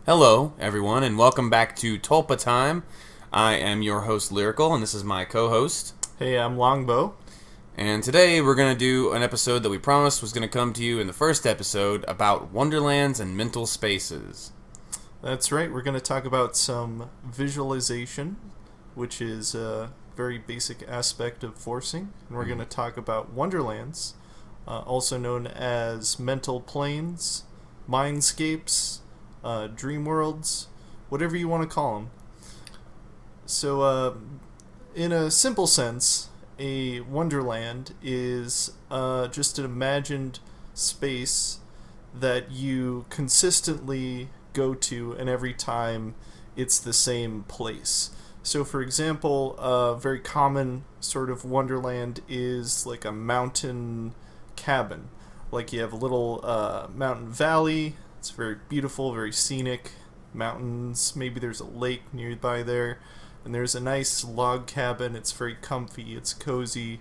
Hello, everyone, and welcome back to Tulpa Time. I am your host, Lyrical, and this is my co-host. Hey, I'm Longbow. And today we're going to do an episode that we promised was going to come to you in the first episode about Wonderlands and mental spaces. That's right, we're going to talk about some visualization, which is a very basic aspect of forcing. And we're going to talk about Wonderlands, also known as mental planes, mindscapes, dream worlds, whatever you want to call them. So, in a simple sense, a Wonderland is just an imagined space that you consistently go to, and every time it's the same place. So, for example, a very common sort of Wonderland is like a mountain cabin. Like you have a little mountain valley. It's very beautiful, very scenic. Mountains, maybe there's a lake nearby there. And there's a nice log cabin. It's very comfy, it's cozy.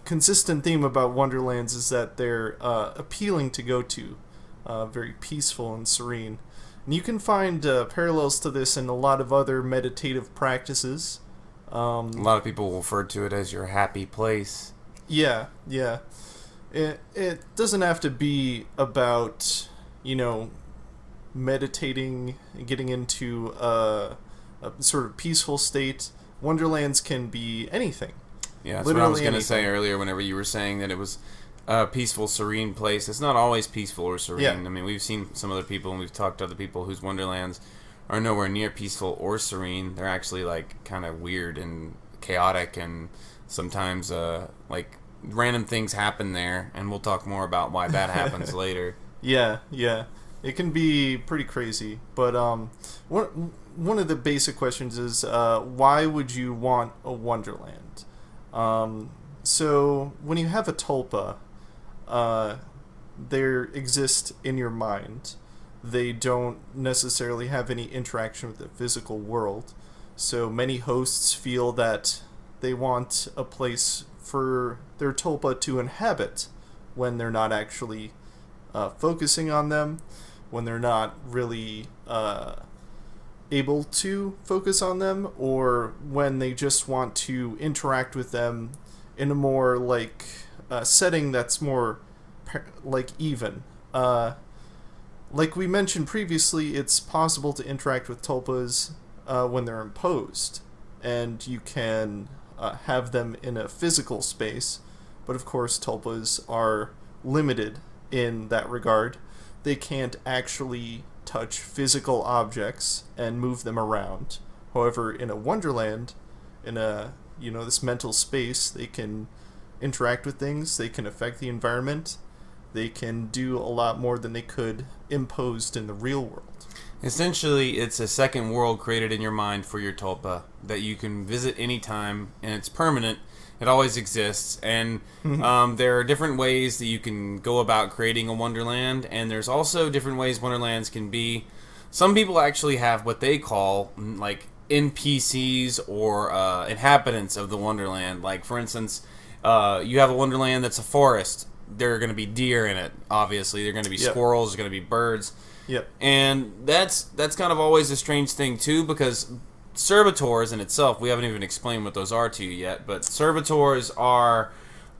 Consistent theme about Wonderlands is that they're appealing to go to. Very peaceful and serene. And you can find parallels to this in a lot of other meditative practices. A lot of people refer to it as your happy place. Yeah. It doesn't have to be about, meditating and getting into a sort of peaceful state. Wonderlands can be anything. Yeah, that's Literally what I was going to anything. say earlier whenever you were saying that it was a peaceful, serene place. It's not always peaceful or serene. Yeah. I mean, we've seen some other people and we've talked to other people whose Wonderlands are nowhere near peaceful or serene. They're actually like kind of weird and chaotic, and sometimes like random things happen there, and we'll talk more about why that happens later. Yeah. It can be pretty crazy. But one of the basic questions is, why would you want a Wonderland? So when you have a tulpa, they exist in your mind. They don't necessarily have any interaction with the physical world. So many hosts feel that they want a place for their tulpa to inhabit when they're not actually focusing on them, when they're not really able to focus on them, or when they just want to interact with them in a more like setting that's more like even. Like we mentioned previously, it's possible to interact with tulpas when they're imposed, and you can have them in a physical space, but of course tulpas are limited in that regard. They can't actually touch physical objects and move them around. However, in a Wonderland, in a this mental space, they can interact with things, they can affect the environment, they can do a lot more than they could imposed in the real world. Essentially, it's a second world created in your mind for your tulpa that you can visit anytime, and it's permanent. It always exists, and there are different ways that you can go about creating a Wonderland, and there's also different ways Wonderlands can be. Some people actually have what they call like NPCs or inhabitants of the Wonderland. Like, for instance, you have a Wonderland that's a forest. There are going to be deer in it, obviously. There are going to be squirrels, there's going to be birds. Yep. And that's kind of always a strange thing, too, because servitors in itself, we haven't even explained what those are to you yet, but servitors are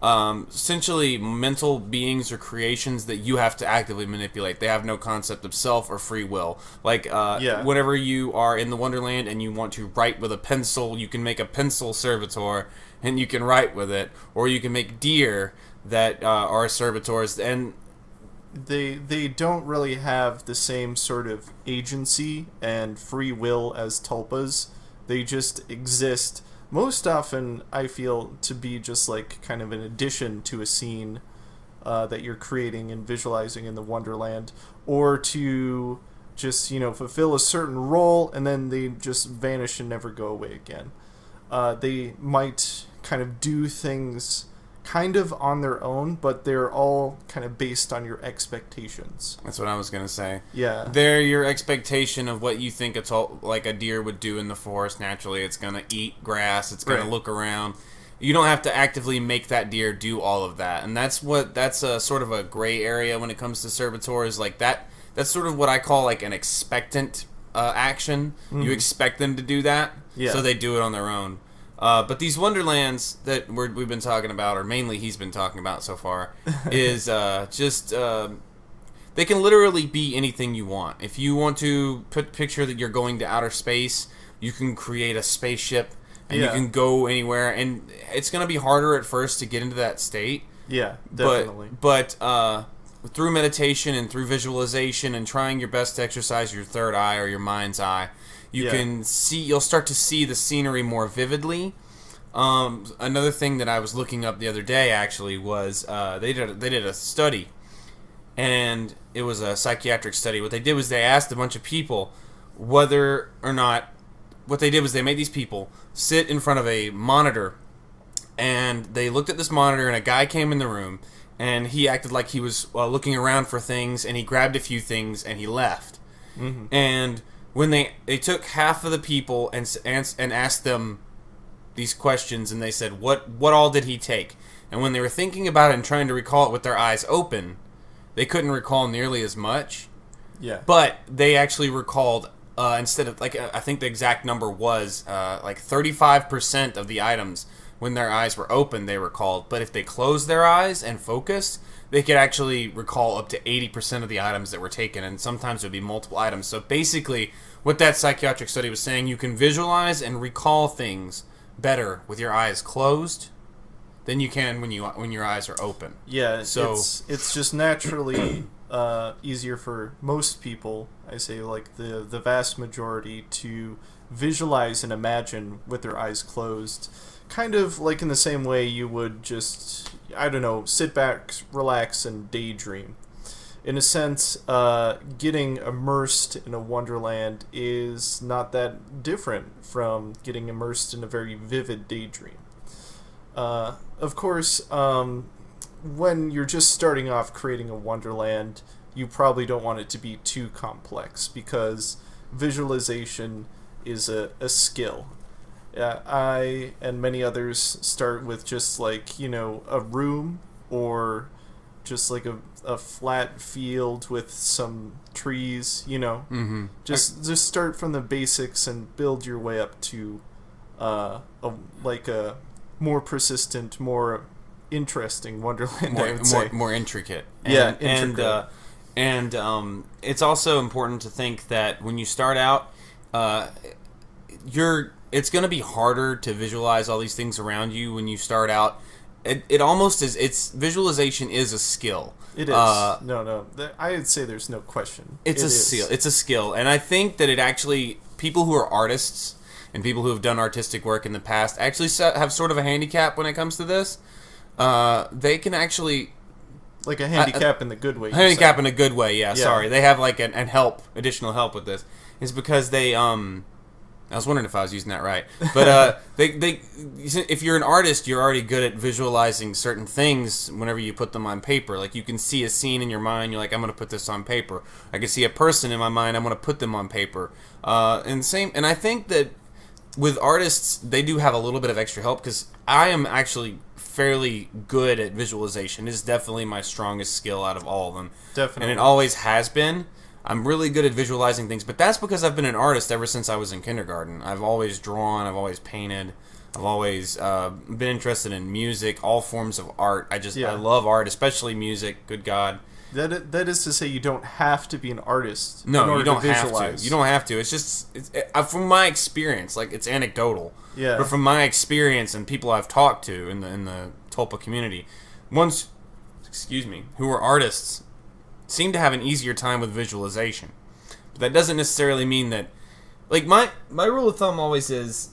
essentially mental beings or creations that you have to actively manipulate. They have no concept of self or free will. Like, whenever you are in the Wonderland and you want to write with a pencil, you can make a pencil servitor and you can write with it, or you can make deer that are servitors, and they don't really have the same sort of agency and free will as tulpas. They just exist most often, I feel, to be just like kind of an addition to a scene that you're creating and visualizing in the Wonderland, or to just fulfill a certain role, and then they just vanish and never go away again. They might kind of do things kind of on their own, but they're all kind of based on your expectations. That's what I was going to say. Yeah. They're your expectation of what you think like a deer would do in the forest naturally. It's going to eat grass. It's going to look around. You don't have to actively make that deer do all of that. And that's a sort of a gray area when it comes to servitors. Like that that's sort of what I call like an expectant action. You expect them to do that, so they do it on their own. But these Wonderlands that we've been talking about, or mainly he's been talking about so far, is just they can literally be anything you want. If you want to picture that you're going to outer space, you can create a spaceship and you can go anywhere. And it's going to be harder at first to get into that state. Yeah, definitely. But through meditation and through visualization and trying your best to exercise your third eye or your mind's eye, you'll start to see the scenery more vividly. Another thing that I was looking up the other day actually was they did a study, and it was a psychiatric study. What they did was they asked a bunch of people whether or not, what they did was they made these people sit in front of a monitor, and they looked at this monitor, and a guy came in the room, and he acted like he was looking around for things, and he grabbed a few things, and he left. And when they took half of the people and asked them these questions, and they said, what all did he take? And when they were thinking about it and trying to recall it with their eyes open, they couldn't recall nearly as much. Yeah. But they actually recalled, instead of, like, I think the exact number was, like 35% of the items when their eyes were open, they recalled. But if they closed their eyes and focused, they could actually recall up to 80% of the items that were taken, and sometimes it would be multiple items. So basically, what that psychiatric study was saying, you can visualize and recall things better with your eyes closed than you can when your eyes are open. Yeah, so it's just naturally easier for most people, I say like the vast majority, to visualize and imagine with their eyes closed. Kind of like in the same way you would just, I don't know, sit back, relax, and daydream. In a sense, getting immersed in a Wonderland is not that different from getting immersed in a very vivid daydream. Of course, when you're just starting off creating a Wonderland, you probably don't want it to be too complex, because visualization is a skill. I and many others start with just like, a room, or just like a flat field with some trees, just start from the basics and build your way up to a more persistent, more interesting Wonderland. More intricate. Intricate. And it's also important to think that when you start out, it's going to be harder to visualize all these things around you when you start out. It almost is. Visualization is a skill. It is. No. I'd say there's no question. It's a skill. It's a skill, and I think that it actually, people who are artists and people who have done artistic work in the past actually have sort of a handicap when it comes to this. They can actually, like a handicap in the good way. Handicap in a good way. Yeah. Sorry, they have like additional help with this. It's because they I was wondering if I was using that right, but if you're an artist, you're already good at visualizing certain things whenever you put them on paper. Like, you can see a scene in your mind, you're like, I'm going to put this on paper. I can see a person in my mind, I'm going to put them on paper. And I think that with artists, they do have a little bit of extra help, because I am actually fairly good at visualization. It is definitely my strongest skill out of all of them. Definitely. And it always has been. I'm really good at visualizing things, but that's because I've been an artist ever since I was in kindergarten. I've always drawn, I've always painted, I've always been interested in music, all forms of art. I love art, especially music. Good God. That is to say, you don't have to be an artist. No, you don't have to. You don't have to. It's just from my experience, like, it's anecdotal. Yeah. But from my experience and people I've talked to in the Tulpa community, who are artists, seem to have an easier time with visualization. But that doesn't necessarily mean that, like, my rule of thumb always is,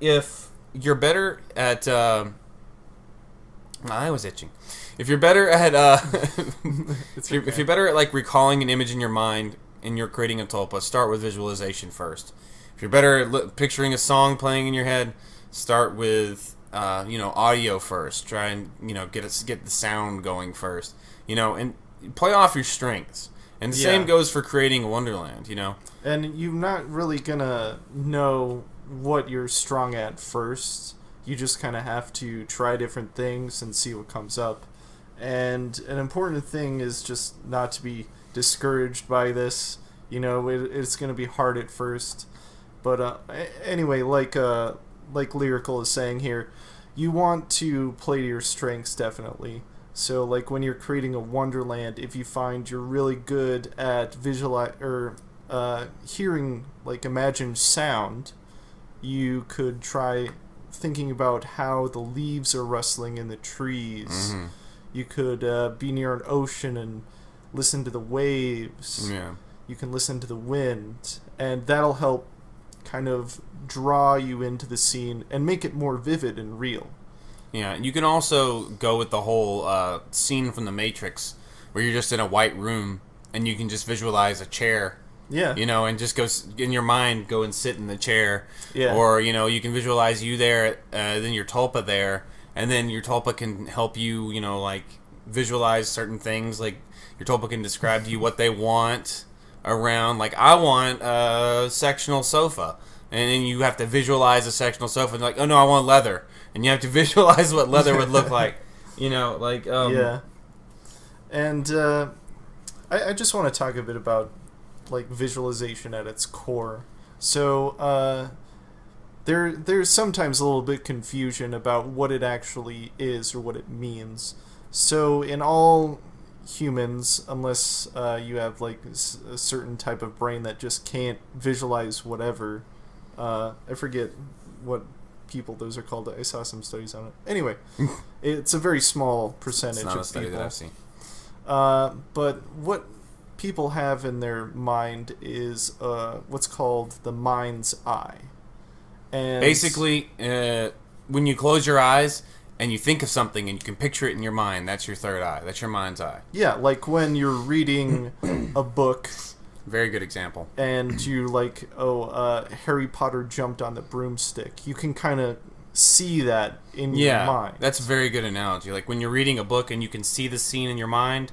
if you're better at my eye was itching. If you're better at if you're better at like recalling an image in your mind and you're creating a tulpa, start with visualization first. If you're better at picturing a song playing in your head, start with audio first. Try and get the sound going first. And play off your strengths. And the same goes for creating a Wonderland, And you're not really gonna know what you're strong at first. You just kind of have to try different things and see what comes up. And an important thing is just not to be discouraged by this. You know, it's going to be hard at first. But anyway, like Lyrical is saying here, you want to play to your strengths, definitely. So, like, when you're creating a Wonderland, if you find you're really good at hearing, like, imagined sound, you could try thinking about how the leaves are rustling in the trees. Mm-hmm. You could be near an ocean and listen to the waves. Yeah. You can listen to the wind, and that'll help kind of draw you into the scene and make it more vivid and real. Yeah, you can also go with the whole scene from The Matrix, where you're just in a white room, and you can just visualize a chair. Yeah. You know, and just go, in your mind, go and sit in the chair. Yeah. Or, you know, you can visualize you there, then your Tulpa there, and then your Tulpa can help you, you know, like, visualize certain things. Like, your Tulpa can describe to you what they want around. Like, I want a sectional sofa. And then you have to visualize a sectional sofa, and like, oh no, I want leather. And you have to visualize what leather would look like. You know, like... yeah. And I just want to talk a bit about, like, visualization at its core. So, there's sometimes a little bit confusion about what it actually is or what it means. So, in all humans, unless you have, like, a certain type of brain that just can't visualize whatever... I forget what people those are called. I saw some studies on it. Anyway, it's a very small percentage it's not of a study people. that I've seen. But what people have in their mind is what's called the mind's eye. And basically, when you close your eyes and you think of something and you can picture it in your mind, that's your third eye. That's your mind's eye. Yeah, like when you're reading a book. Very good example. And you like, Harry Potter jumped on the broomstick. You can kind of see that in your mind. That's a very good analogy. Like when you're reading a book and you can see the scene in your mind,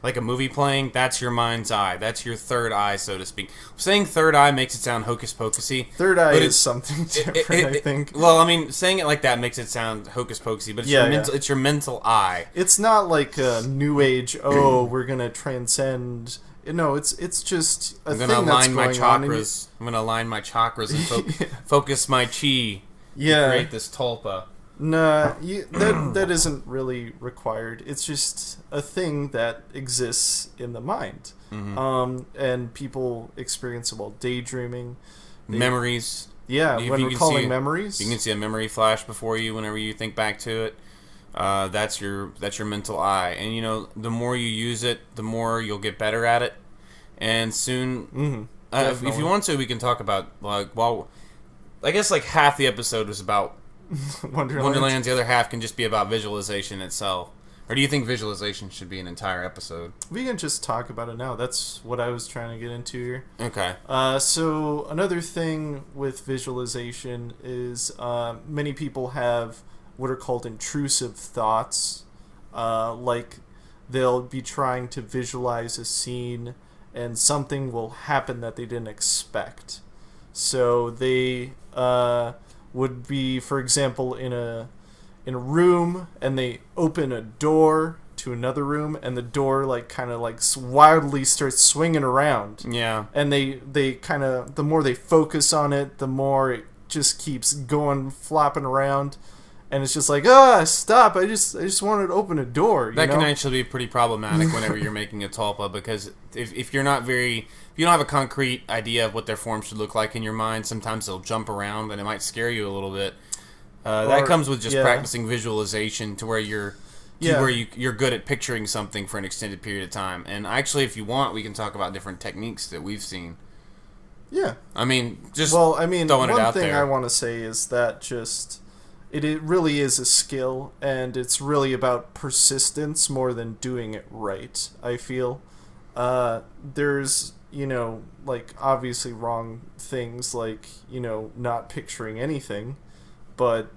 like a movie playing, that's your mind's eye. That's your third eye, so to speak. Saying third eye makes it sound hocus-pocusy. Third eye is something different, I think. Well, I mean, saying it like that makes it sound hocus-pocusy, but it's it's your mental eye. It's not like a new age, we're going to transcend... No, it's just a thing that's going on. I'm going to align my chakras and focus my chi to create this Tulpa. Nah, that isn't really required. It's just a thing that exists in the mind. Mm-hmm. And people experience it while daydreaming. Memories. Yeah, when recalling memories. You can see a memory flash before you whenever you think back to it. That's your mental eye, and you know, the more you use it, the more you'll get better at it, and soon, if you want to, we can talk about I guess like half the episode was about Wonderlands, the other half can just be about visualization itself. Or do you think visualization should be an entire episode? We can just talk about it now. That's what I was trying to get into here. Okay. So another thing with visualization is many people have what are called intrusive thoughts. Like they'll be trying to visualize a scene and something will happen that they didn't expect. So they would be, for example, in a room and they open a door to another room and the door like kind of like wildly starts swinging around. Yeah. And they kind of, the more they focus on it, the more it just keeps going, flopping around. And it's just like, stop! I just wanted to open a door. That can actually be pretty problematic whenever you're making a Tulpa, because if you're not if you don't have a concrete idea of what their form should look like in your mind, sometimes they'll jump around and it might scare you a little bit. That comes with just practicing visualization to where you're good at picturing something for an extended period of time. And actually, if you want, we can talk about different techniques that we've seen. Yeah. I mean, throwing it out there. One thing I want to say is that just... It really is a skill, and it's really about persistence more than doing it right, I feel. There's, like, obviously wrong things, like, not picturing anything, but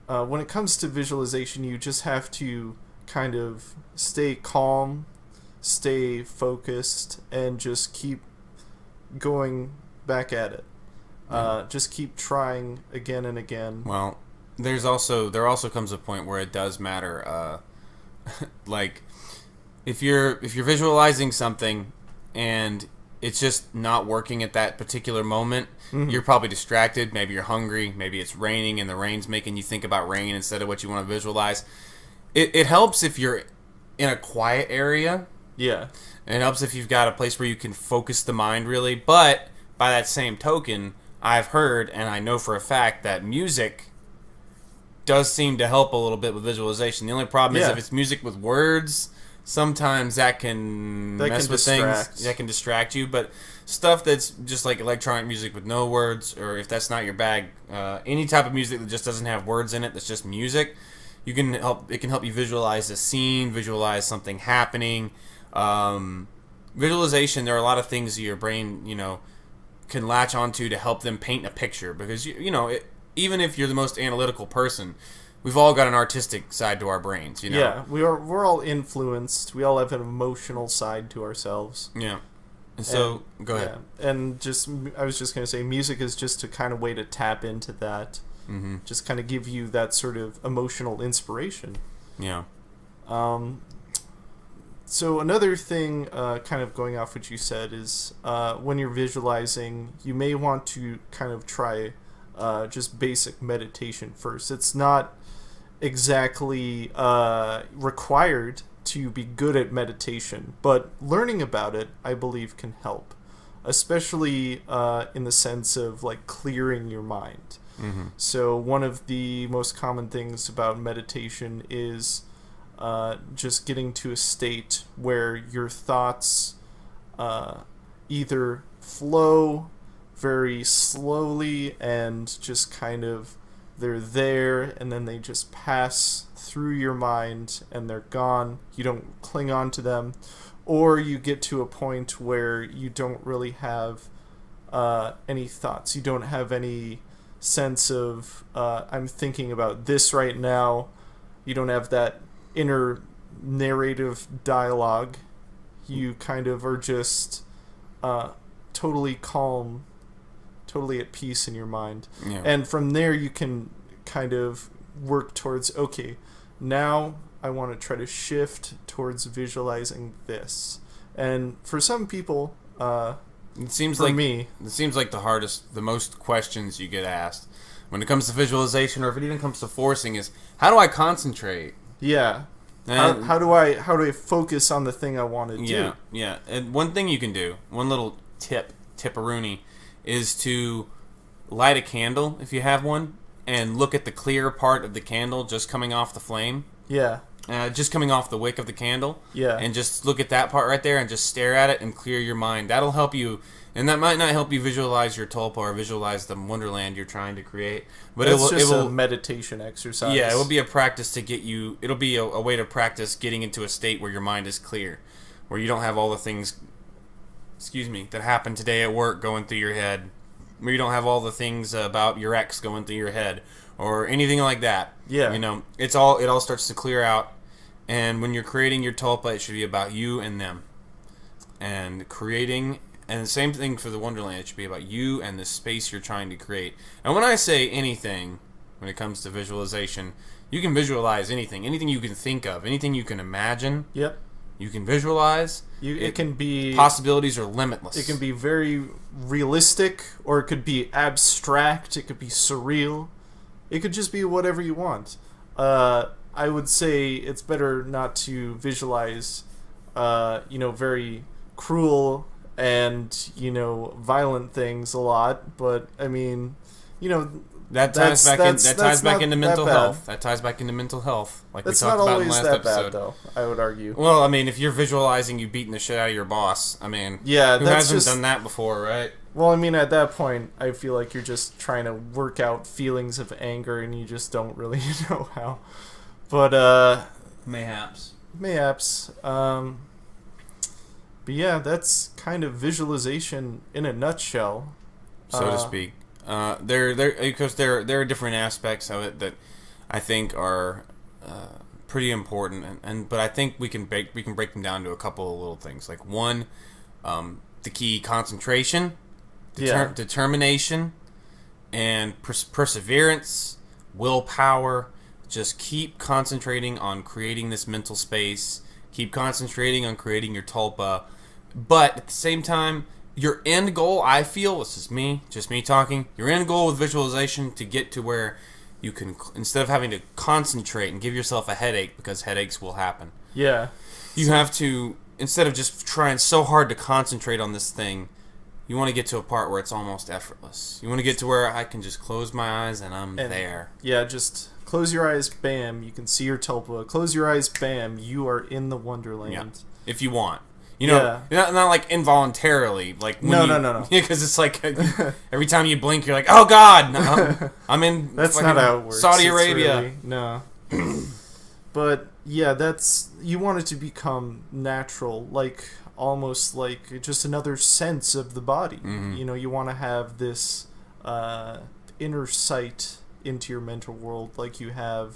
when it comes to visualization, you just have to kind of stay calm, stay focused, and just keep going back at it. Just keep trying again and again. Well... There also comes a point where it does matter, like, if you're visualizing something and it's just not working at that particular moment, you're probably distracted. Maybe you're hungry. Maybe it's raining and the rain's making you think about rain instead of what you want to visualize. It helps if you're in a quiet area. Yeah. And it helps if you've got a place where you can focus the mind really. But by that same token, I've heard and I know for a fact that music does seem to help a little bit with visualization. The only problem is if it's music with words, sometimes that can mess with things. That can distract you. But stuff that's just like electronic music with no words, or if that's not your bag, any type of music that just doesn't have words in it, that's just music, it can help you visualize a scene, visualize something happening. Visualization, there are a lot of things that your brain, can latch onto to help them paint a picture. Because, even if you're the most analytical person, we've all got an artistic side to our brains, Yeah, we're all influenced. We all have an emotional side to ourselves. Yeah. And so, go ahead. Yeah. And I was just going to say, music is just a kind of way to tap into that. Mm-hmm. Just kind of give you that sort of emotional inspiration. Yeah. So another thing, kind of going off what you said, is when you're visualizing, you may want to kind of try just basic meditation first. It's not exactly required to be good at meditation, but learning about it, I believe, can help, especially in the sense of like clearing your mind. Mm-hmm. So one of the most common things about meditation is just getting to a state where your thoughts either flow very slowly and just kind of they're there and then they just pass through your mind and they're gone. You don't cling on to them. Or you get to a point where you don't really have any thoughts. You don't have any sense of I'm thinking about this right now. You don't have that inner narrative dialogue. You kind of are just totally calm, totally at peace in your mind. Yeah. And from there you can kind of work towards, okay, now I want to try to shift towards visualizing this. And for some people, it seems like the most questions you get asked when it comes to visualization, or if it even comes to forcing, is how do I concentrate? Yeah. How do I focus on the thing I want to do? Yeah. And one thing you can do, one little tipperoonie, is to light a candle if you have one, and look at the clear part of the candle just coming off the flame. Yeah. Just coming off the wick of the candle. Yeah. And just look at that part right there and just stare at it and clear your mind. That'll help you. And that might not help you visualize your tulpa or visualize the Wonderland you're trying to create. But it's just a meditation exercise. Yeah, it will be a practice to get you... It'll be a way to practice getting into a state where your mind is clear. Where you don't have all the things... that happened today at work going through your head. Where you don't have all the things about your ex going through your head. Or anything like that. Yeah. It all starts to clear out. And when you're creating your tulpa, it should be about you and them. And creating... And the same thing for the Wonderland. It should be about you and the space you're trying to create. And when I say anything, when it comes to visualization, you can visualize anything. Anything you can think of. Anything you can imagine. Yep. You can visualize. It can be... Possibilities are limitless. It can be very realistic, or it could be abstract. It could be surreal. It could just be whatever you want. I would say it's better not to visualize, very cruel and violent things a lot, but I mean, that ties back into mental health. That ties back into mental health, like that's we talked about in the last last episode. Bad, though, I would argue. Well, I mean, if you're visualizing you beating the shit out of your boss, I mean, who hasn't done that before, right? Well, I mean, at that point, I feel like you're just trying to work out feelings of anger, and you just don't really know how. But mayhaps. But yeah, that's kind of visualization in a nutshell, so to speak. There are different aspects of it that I think are pretty important, but I think we can break them down to a couple of little things. Like one, the key: concentration, determination, and perseverance, willpower. Just keep concentrating on creating this mental space. Keep concentrating on creating your tulpa. But at the same time, your end goal, I feel, this is me, just me talking, your end goal with visualization to get to where you can, instead of having to concentrate and give yourself a headache, because headaches will happen. Yeah. You have to, instead of just trying so hard to concentrate on this thing, you want to get to a part where it's almost effortless. You want to get to where I can just close my eyes and I'm there. Yeah, just close your eyes, bam, you can see your tulpa. Close your eyes, bam, you are in the Wonderland. Yeah. If you want. You know, not like involuntarily. Like when no. Yeah, because it's like every time you blink, you're like, oh God, no, I'm in That's not how it works. Saudi Arabia. Really, no. But yeah, you want it to become natural, like almost like just another sense of the body. Mm-hmm. You know, you want to have this inner sight into your mental world like you have,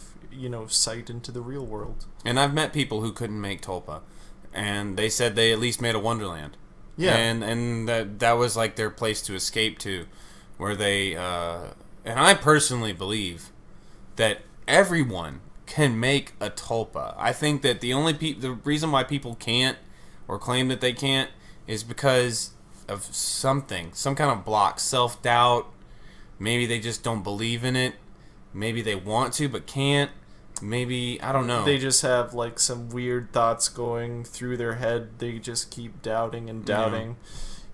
sight into the real world. And I've met people who couldn't make tulpa, and they said they at least made a Wonderland. Yeah. And that was like their place to escape to, where they and I personally believe that everyone can make a tulpa. I think that the reason why people can't or claim that they can't is because of some kind of block, self-doubt. Maybe they just don't believe in it. Maybe they want to but can't. Maybe, I don't know. They just have like some weird thoughts going through their head. They just keep doubting and doubting.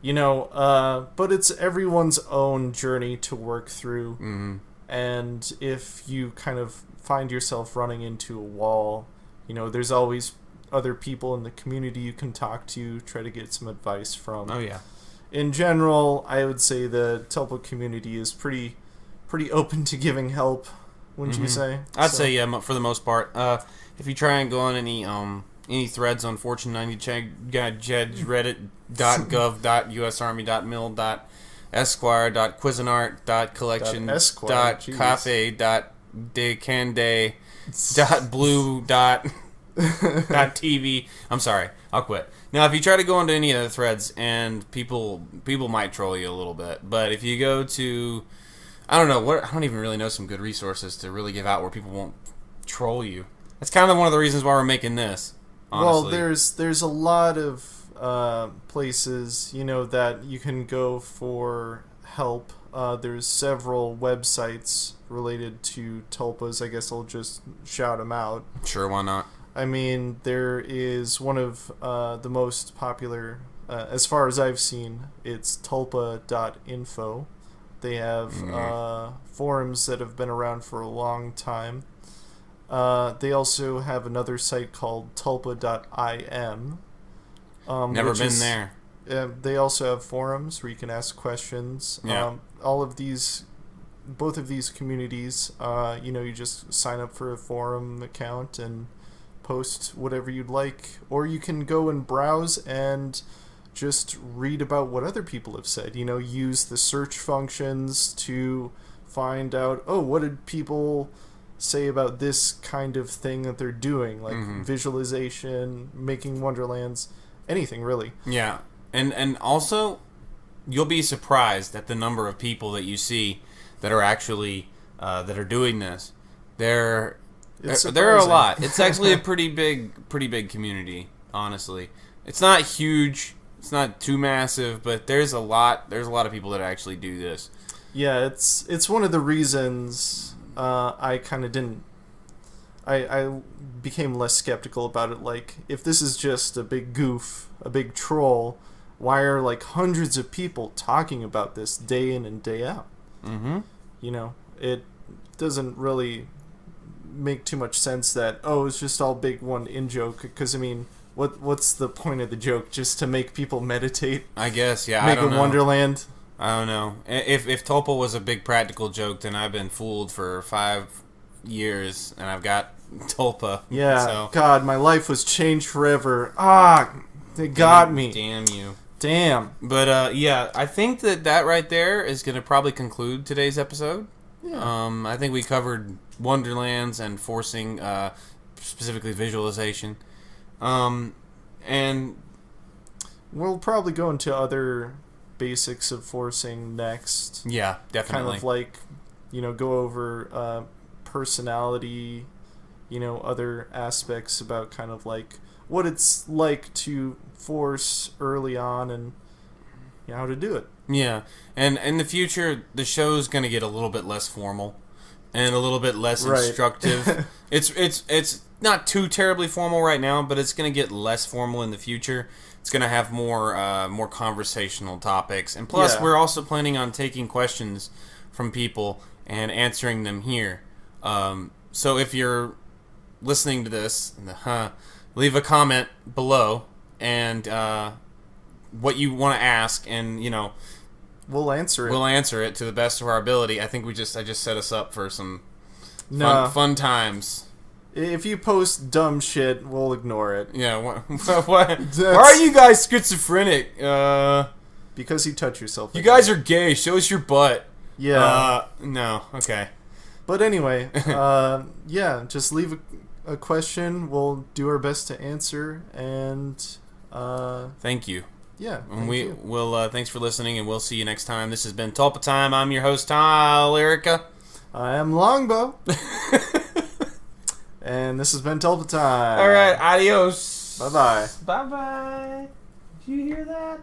But it's everyone's own journey to work through. Mm-hmm. And if you kind of find yourself running into a wall, there's always other people in the community you can talk to, try to get some advice from. Oh, yeah. In general, I would say the Tulpa community is pretty open to giving help, wouldn't you say? I'd say, yeah, for the most part. If you try and go on any threads on Fortune 90 Jedge, reddit.gov.usarmy.mill.esquire.cuisinart.collection.blue.tv. I'm sorry, I'll quit. Now, if you try to go into any of the threads, and people might troll you a little bit, but if you go to, I don't even really know some good resources to really give out where people won't troll you. That's kind of one of the reasons why we're making this, honestly. Well, there's a lot of places, that you can go for help. There's several websites related to tulpas. I guess I'll just shout them out. Sure, why not? I mean, there is one of the most popular, as far as I've seen, it's tulpa.info. They have forums that have been around for a long time. They also have another site called tulpa.im. Never been there. They also have forums where you can ask questions. Yeah. Both of these communities, you just sign up for a forum account and post whatever you'd like, or you can go and browse and just read about what other people have said. Use the search functions to find out, what did people say about this kind of thing that they're doing, like visualization, making Wonderlands, anything really. Yeah. And also, you'll be surprised at the number of people that you see that are actually that are doing this. There are a lot. It's actually a pretty big community, honestly. It's not huge. It's not too massive, but there's a lot of people that actually do this. Yeah, it's one of the reasons I kind of didn't. I became less skeptical about it. Like, if this is just a big goof, a big troll, why are like hundreds of people talking about this day in and day out? Mm-hmm. It doesn't really make too much sense that it's just all big one in joke. Because I mean, what's the point of the joke? Just to make people meditate? I guess, yeah. Make I don't know. Wonderland. I don't know. If Tulpa was a big practical joke, then I've been fooled for 5 years, and I've got Tulpa. Yeah. So. God, my life was changed forever. They got me. Damn you. Damn. But yeah, I think that right there is going to probably conclude today's episode. Yeah. I think we covered Wonderlands and forcing, specifically visualization. And we'll probably go into other basics of forcing next. Yeah, definitely. Kind of like, go over personality, other aspects about kind of like, what it's like to force early on and how to do it. Yeah, and in the future, the show's going to get a little bit less formal and a little bit less instructive. It's not too terribly formal right now, but it's going to get less formal in the future. It's going to have more conversational topics, and plus, we're also planning on taking questions from people and answering them here. So if you're listening to this, leave a comment below and what you want to ask, and we'll answer it. We'll answer it to the best of our ability. I think I just set us up for some fun times. If you post dumb shit, we'll ignore it. Yeah. Why are you guys schizophrenic? Because you touch yourself. You guys are gay. Show us your butt. Yeah. No. Okay. But anyway, just leave a question. We'll do our best to answer. And thank you. Yeah. And we'll thanks for listening, and we'll see you next time. This has been Tulpa Time. I'm your host, Lyrica. I am Longbow. And this has been Tulpa Time. All right, adios. Bye-bye. Bye-bye. Did you hear that?